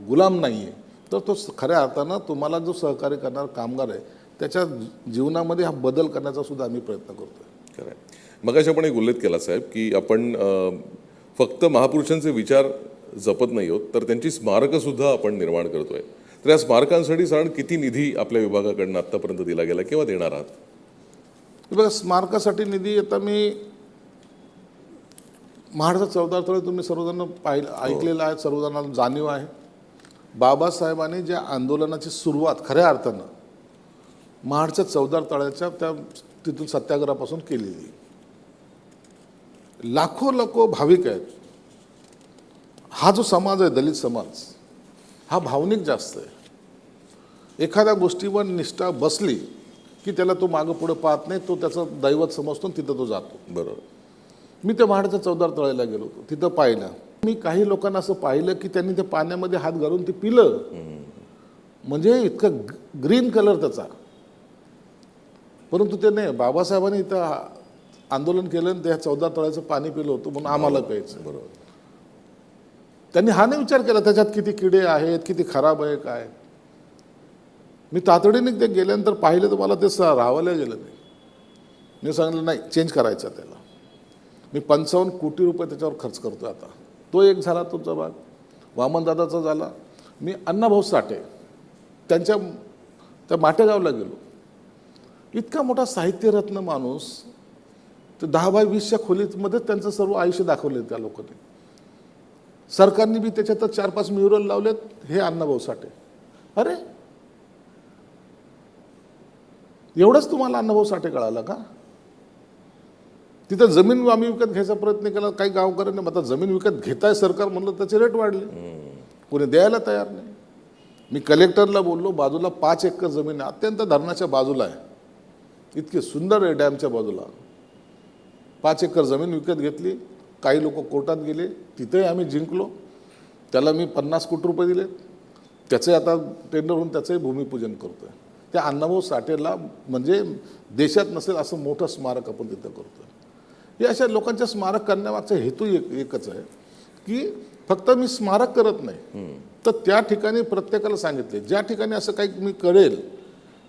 गुलाम नाही आहे. तर तो खऱ्या अर्थानं तुम्हाला जो सहकार्य करणारा कामगार आहे त्याच्या जीवनामध्ये हा बदल करण्याचा सुद्धा आम्ही प्रयत्न करतो. खरं आहे. मगाशी आपण एक उल्लेख केला साहेब की आपण फक्त महापुरुषांचे विचार जपत नाही आहोत तर त्यांची स्मारकंसुद्धा आपण निर्माण करतोय. तर या स्मारकांसाठी साधारण किती निधी आपल्या विभागाकडनं आत्तापर्यंत दिला गेला किंवा देणार आहात? हे बघा, स्मारकासाठी निधी आता मी महाडचा चौदार तळे तुम्ही सर्वजण ऐकलेलं आहे, सर्वजणांना जाणीव आहे. बाबासाहेबांनी ज्या आंदोलनाची सुरुवात खऱ्या अर्थानं महाडच्या चौदार तळ्याच्या त्या तिथून सत्याग्रहापासून केलेली. लाखो भाविक आहेत. हा जो समाज आहे दलित समाज हा भावनिक जास्त आहे. एखाद्या गोष्टीवर निष्ठा बसली की त्याला तो मागं पुढं पाहत नाही, तो त्याचं दैवत समजतो आणि तिथं तो जातो. बरोबर. मी त्या महाडच्या चौदार तळ्याला गेलो होतो, तिथं पाहिलं मी. काही लोकांना असं पाहिलं की त्यांनी ते पाण्यामध्ये हात घालून ते पिलं, म्हणजे इतकं ग्रीन कलर त्याचा. परंतु ते नाही, बाबासाहेबांनी इथं आंदोलन केलं आणि त्या चौदार तळ्याचं पाणी पिलं होतं म्हणून आम्हाला प्यायचं. बरोबर. त्यांनी हा नाही विचार केला त्याच्यात किती किडे आहेत, किती खराब आहे काय. मी तातडीने ते गेल्यानंतर पाहिलं तर मला ते राहावल्या गेलं नाही. मी सांगितलं नाही, चेंज करायचं त्याला. मी 55 कोटी रुपये त्याच्यावर खर्च करतोय आता. तो एक झाला तुमचा भाग. वामनदादाचा झाला. मी अण्णाभाऊ साठे त्यांच्या त्या माटेगावला गेलो. इतका मोठा साहित्यरत्न माणूस, ते 10 बाय 20च्या खोलीमध्ये त्यांचं सर्व आयुष्य दाखवले त्या लोकांनी. सरकारने बी त्याच्यात 4-5 म्युरल लावलेत. हे अण्णाभाऊ साठे. अरे एवढंच तुम्हाला अण्णाभाऊ साठे कळाला का? तिथं जमीन आम्ही विकत घ्यायचा प्रयत्न केला, काही गावकऱ्यांनी. आता जमीन विकत घेताय सरकार म्हणलं, त्याचे रेट वाढले, कोणी द्यायला तयार नाही. मी कलेक्टरला बोललो, बाजूला 5 एकर जमीन आहे, अत्यंत धरणाच्या बाजूला आहे, इतकी सुंदर आहे डॅमच्या बाजूला. 5 एकर जमीन विकत घेतली. काही लोक कोर्टात गेले, तिथेही आम्ही जिंकलो. त्याला मी 50 कोटी रुपये दिले. त्याचे आता टेंडर होऊन त्याचंही भूमिपूजन करतोय. त्या अण्णाभाऊ साठेला म्हणजे देशात नसेल असं मोठं स्मारक आपण तिथं करतोय. हे अशा लोकांच्या स्मारक करण्यामागचा हेतू एकच आहे की फक्त मी स्मारक करत नाही, तर त्या ठिकाणी प्रत्येकाला सांगितले, ज्या ठिकाणी असं काही मी करेल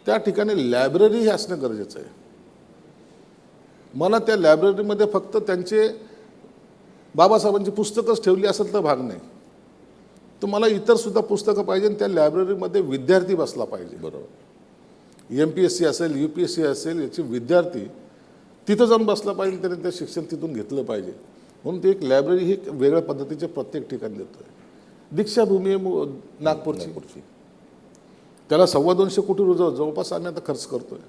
त्या ठिकाणी लायब्ररी हे असणं गरजेचं आहे. मला त्या लायब्ररीमध्ये फक्त त्यांचे बाबासाहेबांची पुस्तकच ठेवली असेल तर भाग नाही, तर मला इतर सुद्धा पुस्तकं पाहिजे. त्या लायब्ररीमध्ये विद्यार्थी बसला पाहिजे. बरोबर. MPSC असेल, UPSC असेल, याचे विद्यार्थी तिथं जाऊन बसला पाहिजे, त्याने ते शिक्षण तिथून घेतलं पाहिजे. म्हणून ते एक लायब्ररी ही वेगळ्या पद्धतीचे प्रत्येक ठिकाणी देतोय. दीक्षाभूमी आहे नागपूरची, त्याला 225 कोटी जवळपास आम्ही आता खर्च करतोय.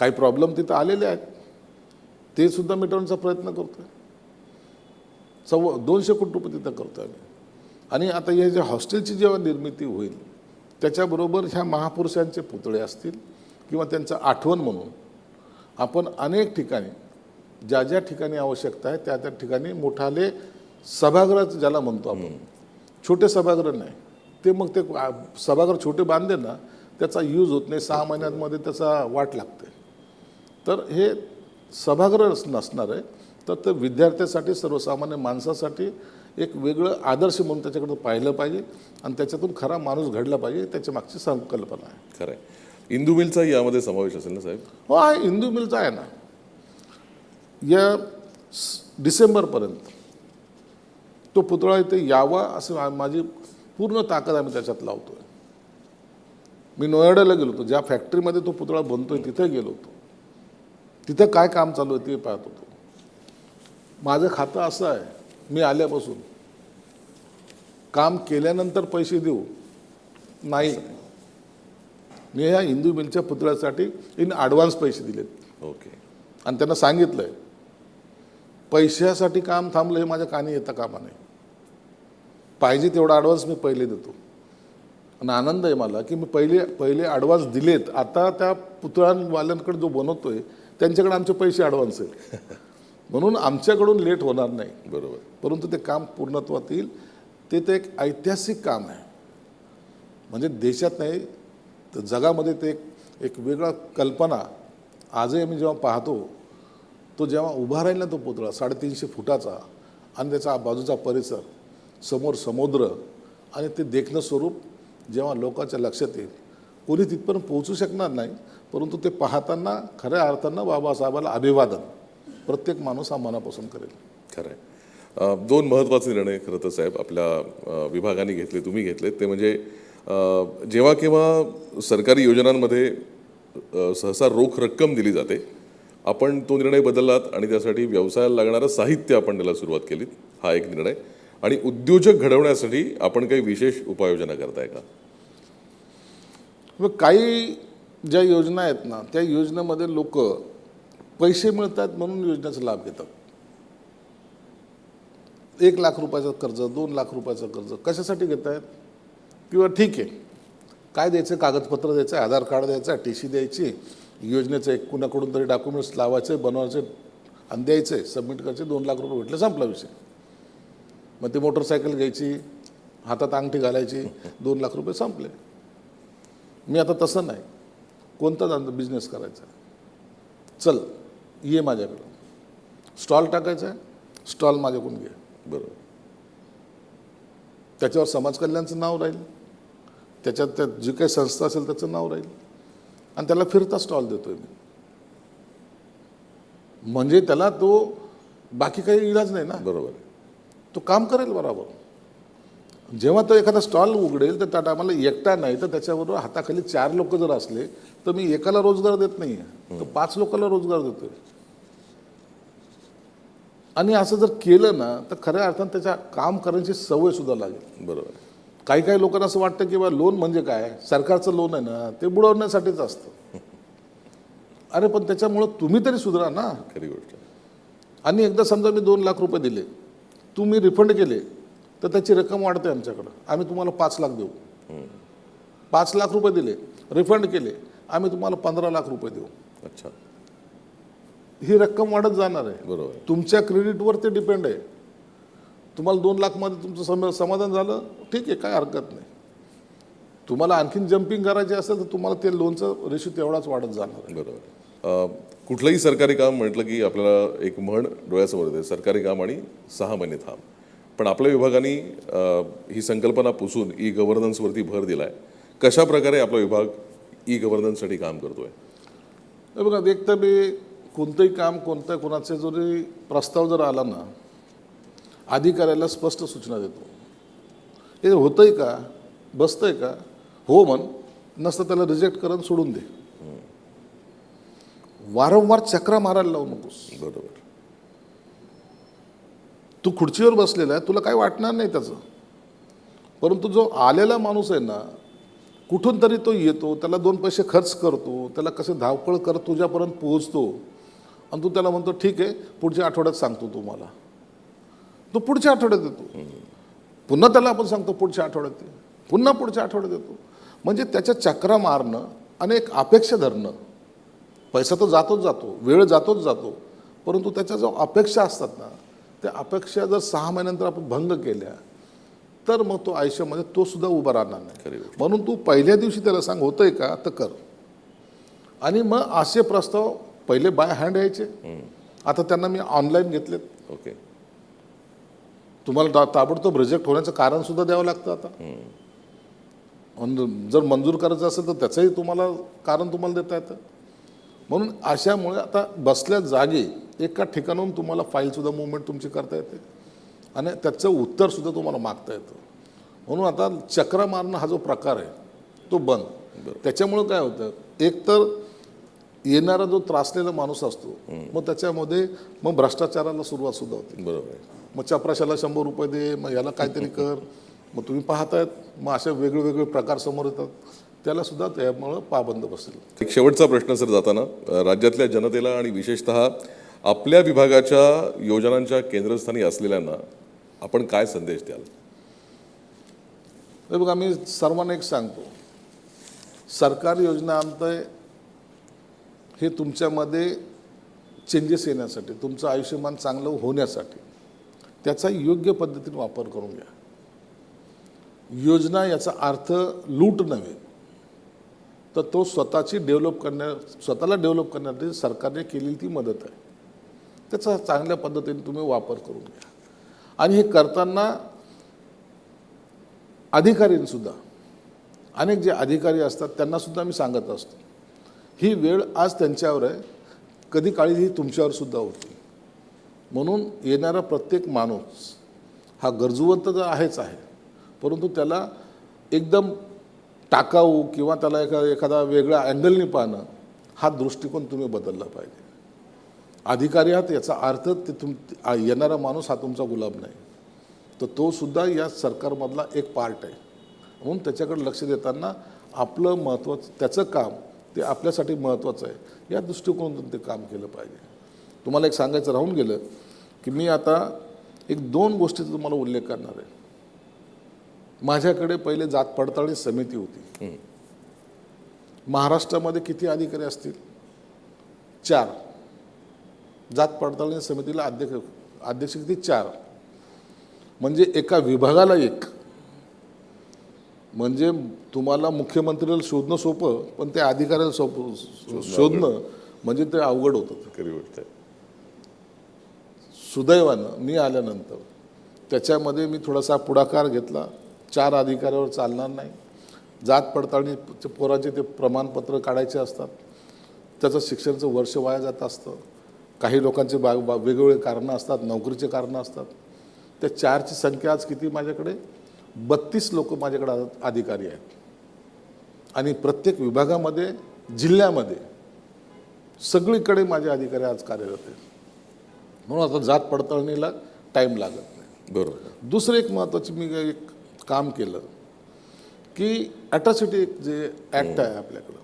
काही प्रॉब्लेम तिथं आलेले आहेत, ते सुद्धा मिटवण्याचा प्रयत्न करतोय. 200 कोटी रुपये तिथं करतोय आम्ही. आणि आता हे जे हॉस्टेलची जेव्हा निर्मिती होईल, त्याच्याबरोबर ह्या महापुरुषांचे पुतळे असतील किंवा त्यांचं आठवण म्हणून आपण अनेक ठिकाणी ज्या ज्या ठिकाणी आवश्यकता आहे त्या त्या ठिकाणी मोठाले सभागृह ज्याला म्हणतो आपण, छोटे सभागृह नाही ते, मग ते सभागृह छोटे बांधले ना त्याचा यूज होत नाही, 6 महिन्यांमध्ये त्याचा वाट लागते. तर हे सभागृह नसणार आहे, तर ते विद्यार्थ्यांसाठी, सर्वसामान्य माणसासाठी एक वेगळं आदर्श म्हणून त्याच्याकडे पाहिलं पाहिजे आणि त्याच्यातून खरा माणूस घडला पाहिजे, त्याच्या मागची संकल्पना आहे. खरं आहे. इंदू मिलचा यामध्ये समावेश असेल ना साहेब? हो आहे, इंदू मिलचा आहे ना. या डिसेंबरपर्यंत तो पुतळा इथे यावा असं माझी पूर्ण ताकद आम्ही त्याच्यात लावतोय. मी नोएडाला गेलो होतो, ज्या फॅक्टरीमध्ये तो पुतळा बनतोय तिथे गेलो होतो. तिथं काय काम चालू आहे ते पाहत होतो. माझं खातं असं आहे, मी आल्यापासून काम केल्यानंतर पैसे देऊ नाही. मी ह्या इंदू मिलच्या पुतळ्यासाठी इन ॲडव्हान्स पैसे दिलेत. ओके. आणि त्यांना सांगितलंय पैशासाठी काम थांबलं हे माझ्या कानी येता कामा नाही. पाहिजे तेवढा ॲडव्हान्स मी पहिले देतो. आणि आनंद आहे मला की मी पहिले ॲडव्हान्स दिलेत. आता त्या पुतळ्यावाल्यांकडे जो बनवतोय त्यांच्याकडे आमचे पैसे ॲडव्हान्स आहेत, म्हणून आमच्याकडून लेट होणार नाही. बरोबर. परंतु ते काम पूर्णत्वात येईल. ते तर एक ऐतिहासिक काम आहे, म्हणजे देशात नाही तर जगामध्ये ते एक वेगळा कल्पना. आजही मी जेव्हा पाहतो, तो जेव्हा उभा राहील ना तो पुतळा 350 फुटाचा, आणि त्याचा बाजूचा परिसर, समोर समुद्र, आणि ते देखणं स्वरूप जेव्हा लोकांच्या लक्षात येईल, कोणी तिथपर्यंत पोहोचू शकणार नाही, परंतु ते पाहताना खऱ्या अर्थानं बाबासाहेबाला अभिवादन प्रत्येक माणूस हा मनापासून करेल. खरं आहे. दोन महत्त्वाचे निर्णय खरं तर साहेब आपल्या विभागाने घेतले, तुम्ही घेतले. ते म्हणजे जेव्हा केव्हा सरकारी योजनांमध्ये सहसा रोख रक्कम दिली जाते, आपण तो निर्णय बदललात आणि त्यासाठी व्यवसायाला लागणारं साहित्य आपण द्यायला सुरुवात केली. हा एक निर्णय. आणि उद्योजक घडवण्यासाठी आपण काही विशेष उपाययोजना करताय का? मग काही ज्या योजना आहेत ना, त्या योजनेमध्ये लोक पैसे मिळतात म्हणून योजनेचा लाभ घेतात. 1 लाख रुपयाचं कर्ज, 2 लाख रुपयाचं कर्ज कशासाठी घेत आहेत? किंवा ठीक आहे, काय द्यायचं, कागदपत्र द्यायचं, आधार कार्ड द्यायचं, TC द्यायची, योजनेचं एक कुणाकडून तरी डॉक्युमेंट्स लावायचे, बनवायचे आणि द्यायचे, सबमिट करायचे, 2 लाख रुपये भेटले, संपला विषय. मग ती मोटरसायकल घ्यायची, हातात अंगठी घालायची, 2 लाख रुपये संपले. मी आता तसं नाही. कोणता बिझनेस करायचा, चल ये माझ्याकडं, स्टॉल टाकायचा आहे, स्टॉल माझ्याकडून घे. बरोबर. त्याच्यावर समाज कल्याणचं नाव राहील, त्याच्यात त्या जी काही संस्था असेल त्याचं नाव राहील आणि त्याला फिरता स्टॉल देतोय मी. म्हणजे त्याला तो बाकी काही इलाज नाही ना. बरोबर. तो काम करेल बरोबर. जेव्हा तो एखादा स्टॉल उघडेल तर त्या टायमाला एकटा नाही तर त्याच्याबरोबर हाताखाली 4 लोक जर असले तर मी एकाला रोजगार देत नाही आहे, तर 5 लोकांना रोजगार देतोय. आणि असं जर केलं ना तर खऱ्या अर्थानं त्याच्या काम करण्याची सवय सुद्धा लागेल. बरोबर. काही काही लोकांना असं वाटतं की बा लोन म्हणजे काय, सरकारचं लोन आहे ना, ते बुडवण्यासाठीच असतं. अरे पण त्याच्यामुळं तुम्ही तरी सुधरा ना. खरी गोष्ट. आणि एकदा समजा मी 2 लाख रुपये दिले, तुम्ही रिफंड केले तर त्याची रक्कम वाढते आमच्याकडं. आम्ही तुम्हाला 5 लाख देऊ. 5 लाख रुपये दिले, रिफंड केले, आम्ही तुम्हाला 15 लाख रुपये देऊ. अच्छा. ही रक्कम वाढत जाणार आहे. बरोबर. तुमच्या क्रेडिटवर ते डिपेंड आहे. तुम्हाला 2 लाखमध्ये तुमचं समाधान झालं, ठीक आहे, काय हरकत नाही. तुम्हाला आणखीन जम्पिंग करायचे असेल तर तुम्हाला ते लोनचं रेशो तेवढाच वाढत जाणार आहे. बरोबर. कुठलंही सरकारी काम म्हटलं की आपल्याला एक म्हण डोळ्यासमोर येते, सरकारी काम आणि 6 महिने थांब. पण आपल्या विभागाने ही संकल्पना पुसून ई-गव्हर्नन्सवरती भर दिला आहे. कशा प्रकारे आपला विभाग ई-गव्हर्नन्ससाठी काम करतोय? हे बघा, एक तर मी कोणतंही काम कोणाचे जरी प्रस्ताव जर आला ना, अधिकाऱ्याला स्पष्ट सूचना देतो. हे होतंय का, बसतंय का, हो म्हण, नसतं त्याला रिजेक्ट करून सोडून दे. वारंवार चक्रा मारायला लावू नकोस. बरोबर. तू खुर्चीवर बसलेला आहे, तुला काय वाटणार नाही त्याचं. परंतु जो आलेला माणूस आहे ना, कुठून तरी तो येतो, त्याला 2 पैसे खर्च करतो, त्याला कसे धावपळ करत तुझ्यापर्यंत पोहोचतो आणि तू त्याला म्हणतो ठीक आहे पुढच्या आठवड्यात सांगतो तुम्हाला. तो पुढच्या आठवड्यात येतो, पुन्हा त्याला आपण सांगतो पुढच्या आठवड्यात, पुन्हा पुढच्या आठवड्यात येतो. म्हणजे त्याच्या चक्रा मारणं आणि एक अपेक्षा धरणं. पैसा तो जातोच जातो, वेळ जातोच जातो, परंतु त्याच्या जो अपेक्षा असतात ना, त्या अपेक्षा जर 6 महिन्यानंतर आपण भंग केल्या तर मग तो आयुष्यामध्ये तो सुद्धा उभा राहणार नाही. म्हणून तू पहिल्या दिवशी त्याला सांग होतंय का तर कर. आणि मग असे प्रस्ताव पहिले बाय हँड यायचे, आता त्यांना मी ऑनलाईन घेतलेत. ओके. तुम्हाला ताबडतोब रिजेक्ट होण्याचं कारण सुद्धा द्यावं लागतं आता. जर मंजूर करायचं असेल तर त्याचंही तुम्हाला कारण तुम्हाला देता येतं. म्हणून अशामुळे आता बसल्या जागी एका ठिकाणाहून तुम्हाला फाईलसुद्धा मुवमेंट तुमची करता येते आणि त्याचं उत्तरसुद्धा तुम्हाला मागता येतं. म्हणून आता चक्रा मारणं हा जो प्रकार आहे तो बंद. त्याच्यामुळं काय होतं, एक तर येणारा जो त्रासलेला माणूस असतो मग त्याच्यामध्ये मग भ्रष्टाचाराला सुरुवात सुद्धा होते. बरोबर. मग चपराशाला 100 रुपये दे, मग याला काहीतरी कर, मग तुम्ही पाहतायत मग असे वेगळे प्रकार समोर येतात. त्याला सुद्धा त्यामुळं पाबंद बसेल. एक शेवटचा प्रश्न सर जाताना, राज्यातल्या जनतेला आणि विशेषतः आपल्या विभागाच्या योजनांच्या केंद्रस्थानी असलेल्यांना आपण काय संदेश द्याल? हे बघा, मी सर्वांना एक सांगतो, सरकारी योजना आणतंय हे तुमच्यामध्ये चेंजेस येण्यासाठी, तुमचं आयुष्यमान चांगलं होण्यासाठी. त्याचा योग्य पद्धतीने वापर करून घ्या. योजना याचा अर्थ लूट नव्हे, तर तो स्वतःला डेव्हलप करण्यासाठी सरकारने केलेली ती मदत आहे. त्याचा चांगल्या पद्धतीने तुम्ही वापर करून घ्या. आणि हे करताना अधिकारींसुद्धा, अनेक जे अधिकारी असतात त्यांनासुद्धा मी सांगत असतो, ही वेळ आज त्यांच्यावर आहे, कधी काळी ही तुमच्यावर सुद्धा होती. म्हणून येणारा प्रत्येक माणूस हा गरजूवंत तर आहेच आहे, परंतु त्याला एकदम टाकाऊ किंवा त्याला एखादा वेगळ्या अँगलनी पाहणं हा दृष्टिकोन तुम्ही बदलला पाहिजे. अधिकारी आहात याचा अर्थ ते येणारा माणूस हा तुमचा गुलाम नाही, तर तो सुद्धा या सरकारमधला एक पार्ट आहे. म्हणून त्याच्याकडे लक्ष देताना आपलं महत्त्वाचं त्याचं काम ते आपल्यासाठी महत्त्वाचं आहे या दृष्टिकोनातून ते काम केलं पाहिजे. तुम्हाला एक सांगायचं राहून गेलं की मी आता एक 2 गोष्टीचा तुम्हाला उल्लेख करणार आहे. माझ्याकडे पहिले जात पडताळणी समिती होती. महाराष्ट्रामध्ये किती अधिकारी असतील? 4. जात पडताळणी समितीला अध्यक्ष किती? 4. म्हणजे एका विभागाला 1. म्हणजे तुम्हाला मुख्यमंत्र्याला शोधणं सोपं, पण त्या अधिकाऱ्याला शोधणं म्हणजे ते अवघड होतं. खरी गोष्ट आहे. सुदैवानं मी आल्यानंतर त्याच्यामध्ये मी थोडासा पुढाकार घेतला. 4 अधिकाऱ्यावर चालणार नाही. जात पडताळणी पोराचे ते प्रमाणपत्र काढायचे असतात, त्याचं शिक्षणाचं वर्ष वाया जात असतं. काही लोकांचे वेगवेगळे कारणं असतात, नोकरीचे कारणं असतात. त्या 4ची संख्या आज किती? माझ्याकडे 32 लोक माझ्याकडे अधिकारी आहेत. आणि प्रत्येक विभागामध्ये, जिल्ह्यामध्ये सगळीकडे माझे अधिकारी आज कार्यरत आहेत. म्हणून आता जात पडताळणीला टाईम लागत नाही. बरोबर. दुसरं एक महत्त्वाचं मी एक काम केलं की ॲट्रॉसिटी जे ॲक्ट आहे आपल्याकडं,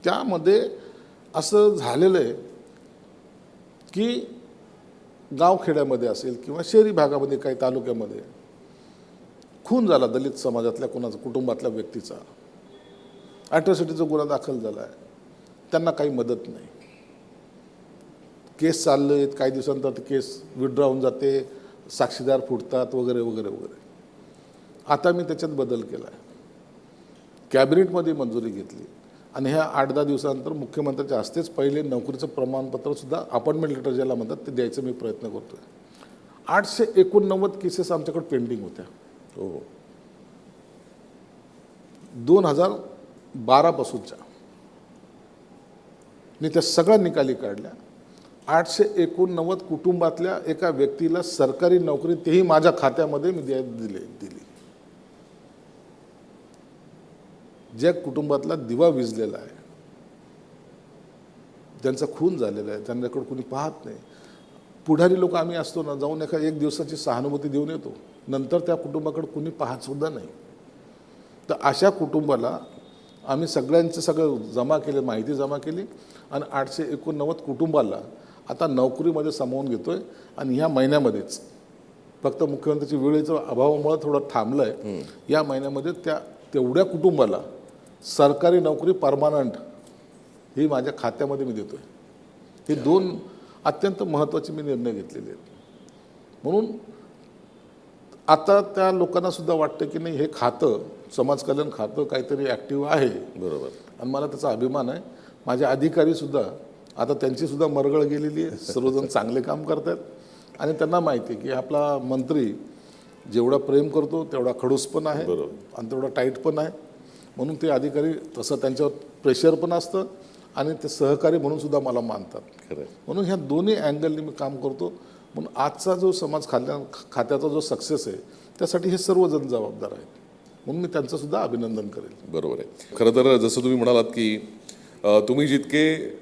त्यामध्ये असं झालेलं आहे की गावखेड्यामध्ये असेल किंवा शहरी भागामध्ये काही तालुक्यामध्ये खून झाला दलित समाजातल्या कोणाचा, कुटुंबातल्या व्यक्तीचा, ॲट्रॉसिटीचा गुन्हा दाखल झाला आहे, त्यांना काही मदत नाही. केस चालले आहेत, काही दिवसांतर ती केस विड्रॉ होऊन जाते, साक्षीदार फुटतात वगैरे वगैरे वगैरे. आता मी त्याच्यात बदल केला आहे. कॅबिनेटमध्ये मंजुरी घेतली आणि ह्या 8-10 दिवसानंतर मुख्यमंत्र्यांच्या हस्तेच पहिले नोकरीचं प्रमाणपत्रसुद्धा अपॉइंटमेंट लेटर ज्याला म्हणतात ते द्यायचं मी प्रयत्न करतो आहे. 889 केसेस आमच्याकडे पेंडिंग होत्या. हो. 2012 पासूनच्या मी त्या सगळ्या निकाली काढल्या. 889 कुटुंबातल्या एका व्यक्तीला सरकारी नोकरी, तेही माझ्या खात्यामध्ये मी दिली. ज्या कुटुंबातला दिवा विझलेला आहे, ज्यांचा खून झालेला आहे, त्यांच्याकडे कोणी पाहत नाही. पुढारी लोक आम्ही असतो ना, जाऊन एक दिवसाची सहानुभूती देऊन येतो, नंतर त्या कुटुंबाकडे कोणी पाहतसुद्धा नाही. तर अशा कुटुंबाला आम्ही सगळ्यांचं सगळं जमा केलं, माहिती जमा केली आणि 889 कुटुंबाला आता नोकरीमध्ये सामावून घेतोय. आणि ह्या महिन्यामध्येच, फक्त मुख्यमंत्र्याची वेळेच्या अभावामुळे थोडं थांबलं आहे, या महिन्यामध्ये तेवढ्या कुटुंबाला सरकारी नोकरी परमानंट ही माझ्या खात्यामध्ये मी देतोय. हे 2 अत्यंत महत्त्वाचे मी निर्णय घेतलेले आहेत. म्हणून आता त्या लोकांना सुद्धा वाटतं की नाही, हे खातं, समाज कल्याण खातं काहीतरी ॲक्टिव्ह आहे. बरोबर. आणि मला त्याचा अभिमान आहे. माझे अधिकारीसुद्धा आता त्यांचीसुद्धा मरगळ गेलेली आहे. सर्वजण चांगले काम करत आहेत आणि त्यांना माहिती आहे की आपला मंत्री जेवढा प्रेम करतो तेवढा खडूस पण आहे आणि तेवढा टाईट पण आहे. म्हणून ते अधिकारी तसं त्यांच्यावर प्रेशर पण असतं आणि ते सहकारी म्हणून सुद्धा मला मानतात. खरं. म्हणून ह्या दोन्ही अँगलनी मी काम करतो. म्हणून आजचा जो समाज खात्याचा जो सक्सेस आहे त्यासाठी हे सर्वजण जबाबदार आहेत. म्हणून मी त्यांचंसुद्धा अभिनंदन करेल. बरोबर आहे. खरं तर जसं तुम्ही म्हणालात की तुम्ही जितके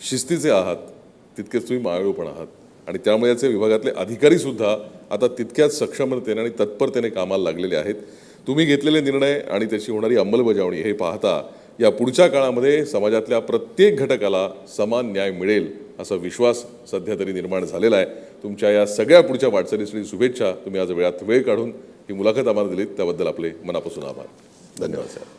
शिस्तीचे आहात तितकेच तुम्ही मायाळू पण आहात आणि त्यामुळे याचे विभागातले अधिकारीसुद्धा आता तितक्याच सक्षमतेने आणि तत्परतेने कामाला लागलेले आहेत. तुम्ही घेतलेले निर्णय आणि त्याची होणारी अंमलबजावणी हे पाहता या पुढच्या काळामध्ये समाजातल्या प्रत्येक घटकाला समान न्याय मिळेल असा विश्वास सध्या तरी निर्माण झालेला आहे. तुमच्या या सगळ्या पुढच्या वाटचालीसाठी शुभेच्छा. तुम्ही आज वेळात वेळ काढून ही मुलाखत आम्हाला दिलीत त्याबद्दल आपले मनापासून आभार. धन्यवाद साहेब.